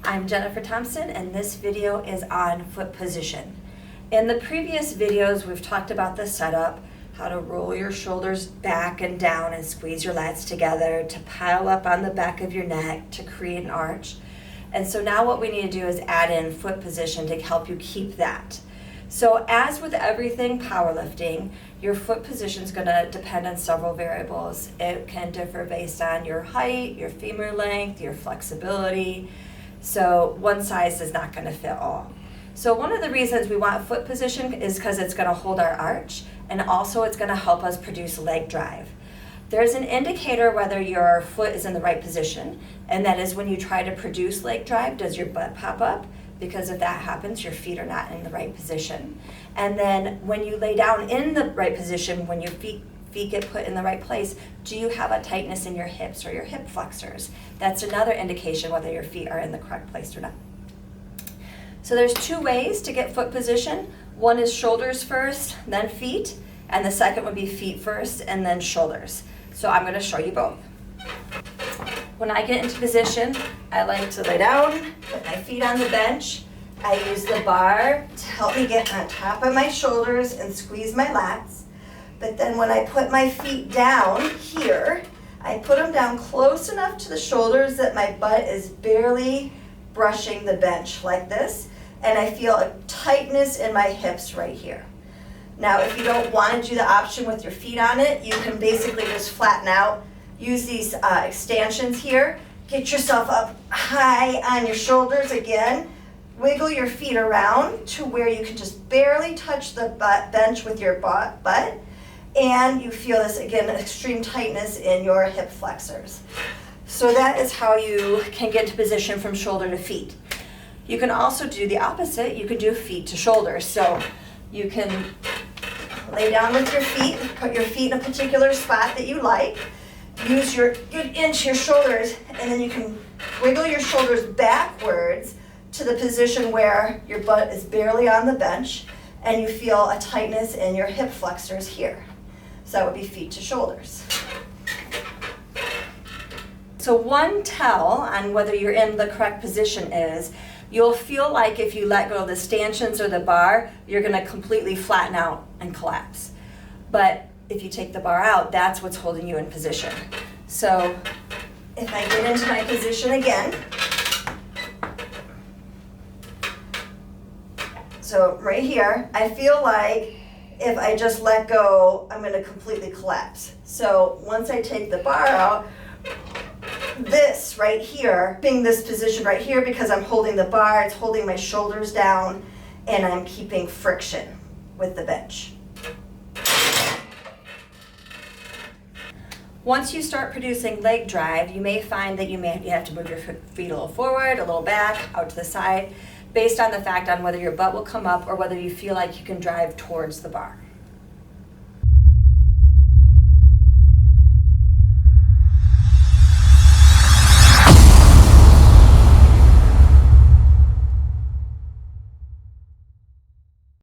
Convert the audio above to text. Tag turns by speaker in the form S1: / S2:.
S1: I'm Jennifer Thompson, and this video is on foot position. In the previous videos, we've talked about the setup, how to roll your shoulders back and down and squeeze your lats together to pile up on the back of your neck to create an arch. And so now what we need to do is add in foot position to help you keep that. So as with everything powerlifting, your foot position is going to depend on several variables. It can differ based on your height, your femur length, your flexibility. So one size is not going to fit all. So one of the reasons we want foot position is because it's going to hold our arch, and also it's going to help us produce leg drive. There's an indicator whether your foot is in the right position, and that is when you try to produce leg drive, does your butt pop up? Because if that happens, your feet are not in the right position. And then when you lay down in the right position, when your feet get put in the right place, do you have a tightness in your hips or your hip flexors? That's another indication whether your feet are in the correct place or not. So there's two ways to get foot position. One is shoulders first, then feet, and the second would be feet first and then shoulders. So I'm going to show you both. When I get into position, I like to lay down, put my feet on the bench. I use the bar to help me get on top of my shoulders and squeeze my lats. But then when I put my feet down here, I put them down close enough to the shoulders that my butt is barely brushing the bench like this, and I feel a tightness in my hips right here. Now, if you don't want to do the option with your feet on it, you can basically just flatten out. Use these extensions here. Get yourself up high on your shoulders again. Wiggle your feet around to where you can just barely touch the bench with your butt. And you feel this, again, extreme tightness in your hip flexors. So that is how you can get to position from shoulder to feet. You can also do the opposite. You can do feet to shoulders. So you can lay down with your feet, put your feet in a particular spot that you like. Use your good inch your shoulders, and then you can wiggle your shoulders backwards to the position where your butt is barely on the bench, and you feel a tightness in your hip flexors here. So that would be feet to shoulders. So one tell on whether you're in the correct position is you'll feel like if you let go of the stanchions or the bar, you're going to completely flatten out and collapse. But if you take the bar out, that's what's holding you in position. So if I get into my position again, so right here, I feel like if I just let go, I'm going to completely collapse. So once I take the bar out, this right here, being this position right here, because I'm holding the bar, it's holding my shoulders down, and I'm keeping friction with the bench. Once you start producing leg drive, you may find that you have to move your feet a little forward, a little back, out to the side, based on the fact on whether your butt will come up or whether you feel like you can drive towards the bar.